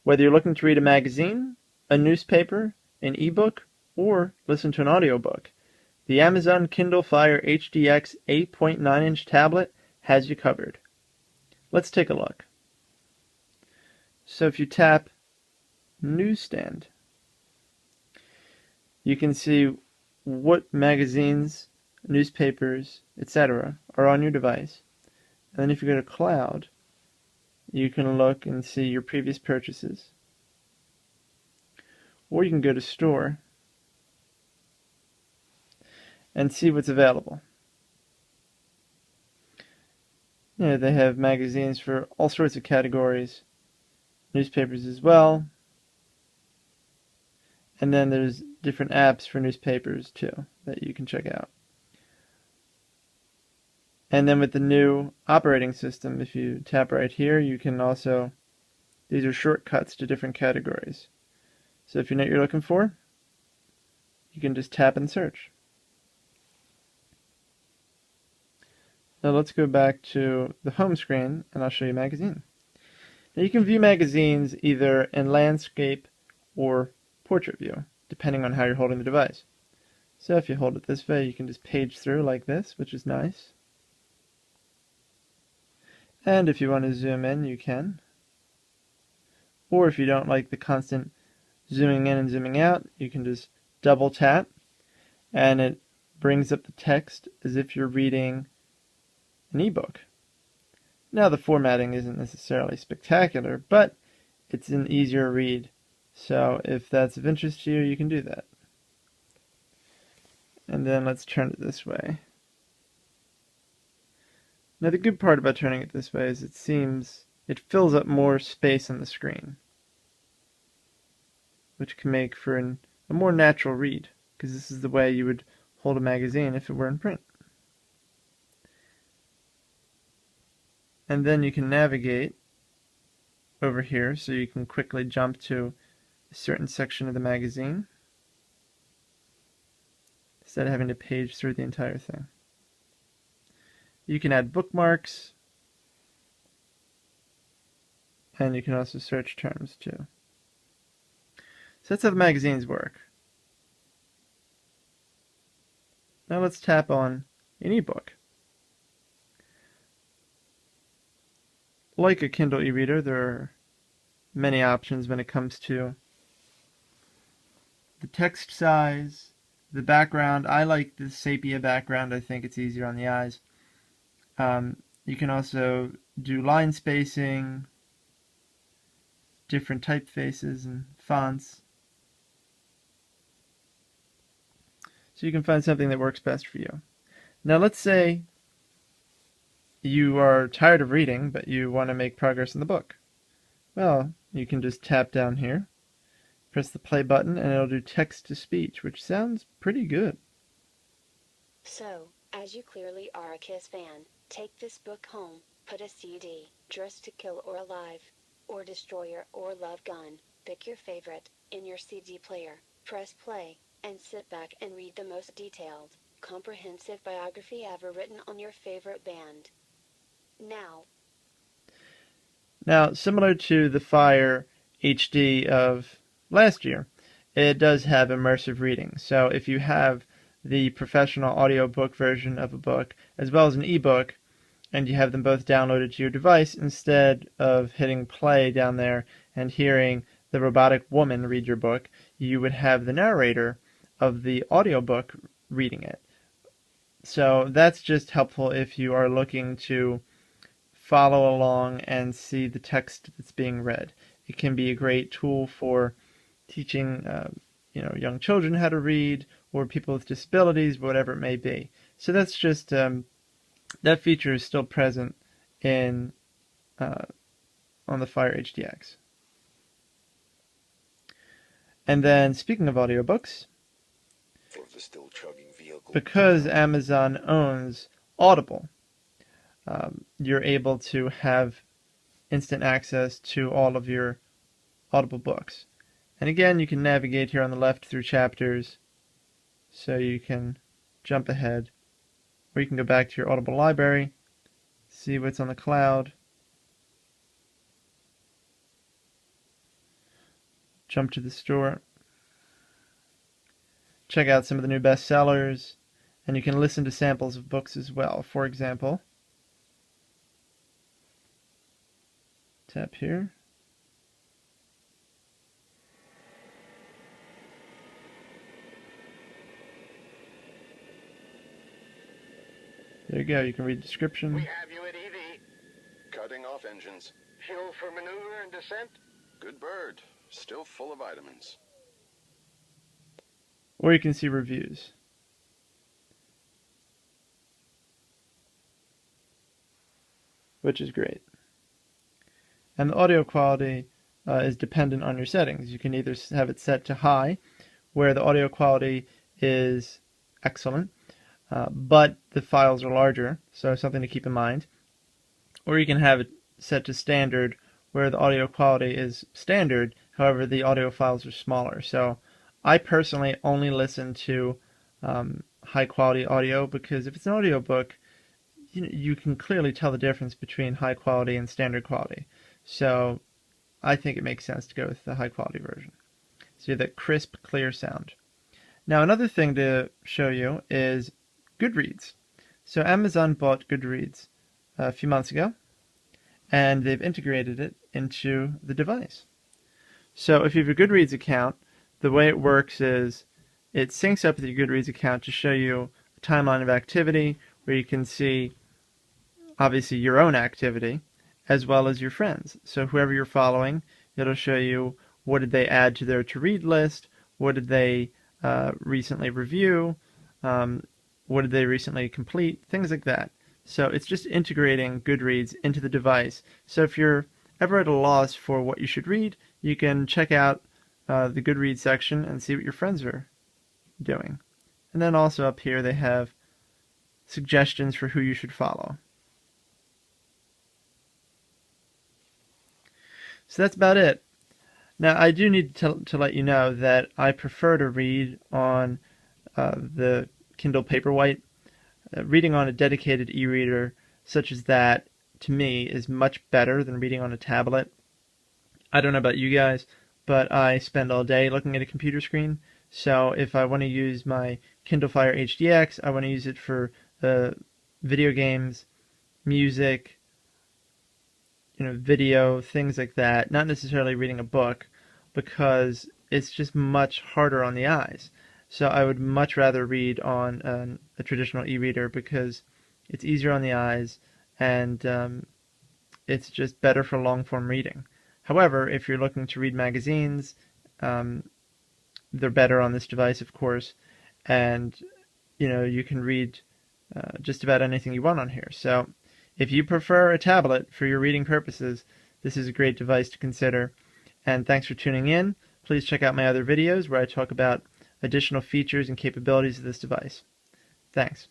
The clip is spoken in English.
Whether you're looking to read a magazine, a newspaper, an ebook, or listen to an audiobook, the Amazon Kindle Fire HDX 8.9-inch tablet has you covered. Let's take a look. So if you tap Newsstand, you can see what magazines, newspapers, etc. are on your device. And then if you go to Cloud, you can look and see your previous purchases. Or you can go to Store and see what's available. You know, they have magazines for all sorts of categories, newspapers as well. And then there's different apps for newspapers too that you can check out. And then with the new operating system, if you tap right here, you can also, these are shortcuts to different categories. So if you know what you're looking for, you can just tap and search. Now let's go back to the home screen and I'll show you magazine. Now you can view magazines either in landscape or portrait view, depending on how you're holding the device. So if you hold it this way, you can just page through like this, which is nice. And if you want to zoom in, you can. Or if you don't like the constant zooming in and zooming out, you can just double tap and it brings up the text as if you're reading an ebook. Now the formatting isn't necessarily spectacular, but it's an easier read. So if that's of interest to you, you can do that. And then let's turn it this way. Now the good part about turning it this way is it fills up more space on the screen, which can make for a more natural read, because this is the way you would hold a magazine if it were in print. And then you can navigate over here so you can quickly jump to a certain section of the magazine instead of having to page through the entire thing. You can add bookmarks, and you can also search terms too. So that's how the magazines work. Now let's tap on an ebook. Like a Kindle e-reader, there are many options when it comes to the text size, the background. I like the sepia background. I think it's easier on the eyes. You can also do line spacing, different typefaces and fonts. So you can find something that works best for you. Now let's say you are tired of reading, but you want to make progress in the book. Well, you can just tap down here, press the play button, and it'll do text to speech, which sounds pretty good. So, as you clearly are a Kiss fan, take this book home, put a CD, Dressed to Kill or Alive, or Destroyer or Love Gun, pick your favorite, in your CD player, press play, and sit back and read the most detailed, comprehensive biography ever written on your favorite band. Now, similar to the Fire HD of last year, it does have immersive reading. So if you have the professional audiobook version of a book as well as an ebook, and you have them both downloaded to your device, instead of hitting play down there and hearing the robotic woman read your book, you would have the narrator of the audiobook reading it. So that's just helpful if you are looking to follow along and see the text that's being read. It can be a great tool for teaching young children how to read, or people with disabilities, whatever it may be. So that's just that feature is still present in on the Fire HDX. And then speaking of audiobooks, because Amazon owns Audible, you're able to have instant access to all of your Audible books. And again, you can navigate here on the left through chapters, so you can jump ahead, or you can go back to your Audible library, see what's on the cloud, jump to the store, check out some of the new bestsellers, and you can listen to samples of books as well. For example, tap here. There you go, you can read the description. We have you at EV. Cutting off engines. Fuel for maneuver and descent. Good bird. Still full of vitamins. Or you can see reviews. Which is great. And the audio quality is dependent on your settings. You can either have it set to high, where the audio quality is excellent, but the files are larger, so something to keep in mind. Or you can have it set to standard, where the audio quality is standard, however the audio files are smaller. So I personally only listen to high quality audio, because if it's an audiobook, you can clearly tell the difference between high quality and standard quality. So I think it makes sense to go with the high quality version. So you have that crisp, clear sound. Now another thing to show you is Goodreads. So Amazon bought Goodreads a few months ago, and they've integrated it into the device. So if you have a Goodreads account, the way it works is it syncs up with your Goodreads account to show you a timeline of activity where you can see obviously your own activity as well as your friends. So whoever you're following, it'll show you what did they add to their to-read list, what did they recently review, what did they recently complete, things like that. So it's just integrating Goodreads into the device. So if you're ever at a loss for what you should read, you can check out the Goodreads section and see what your friends are doing. And then also up here they have suggestions for who you should follow. So that's about it. Now I do need to let you know that I prefer to read on the Kindle Paperwhite. Reading on a dedicated e-reader such as that, to me, is much better than reading on a tablet. I don't know about you guys, but I spend all day looking at a computer screen. So if I want to use my Kindle Fire HDX, I want to use it for video games, music, video, things like that. Not necessarily reading a book, because it's just much harder on the eyes. So I would much rather read on a traditional e-reader, because it's easier on the eyes and it's just better for long-form reading. However, if you're looking to read magazines, they're better on this device, of course, and you can read just about anything you want on here. So if you prefer a tablet for your reading purposes, this is a great device to consider. And thanks for tuning in. Please check out my other videos where I talk about additional features and capabilities of this device. Thanks.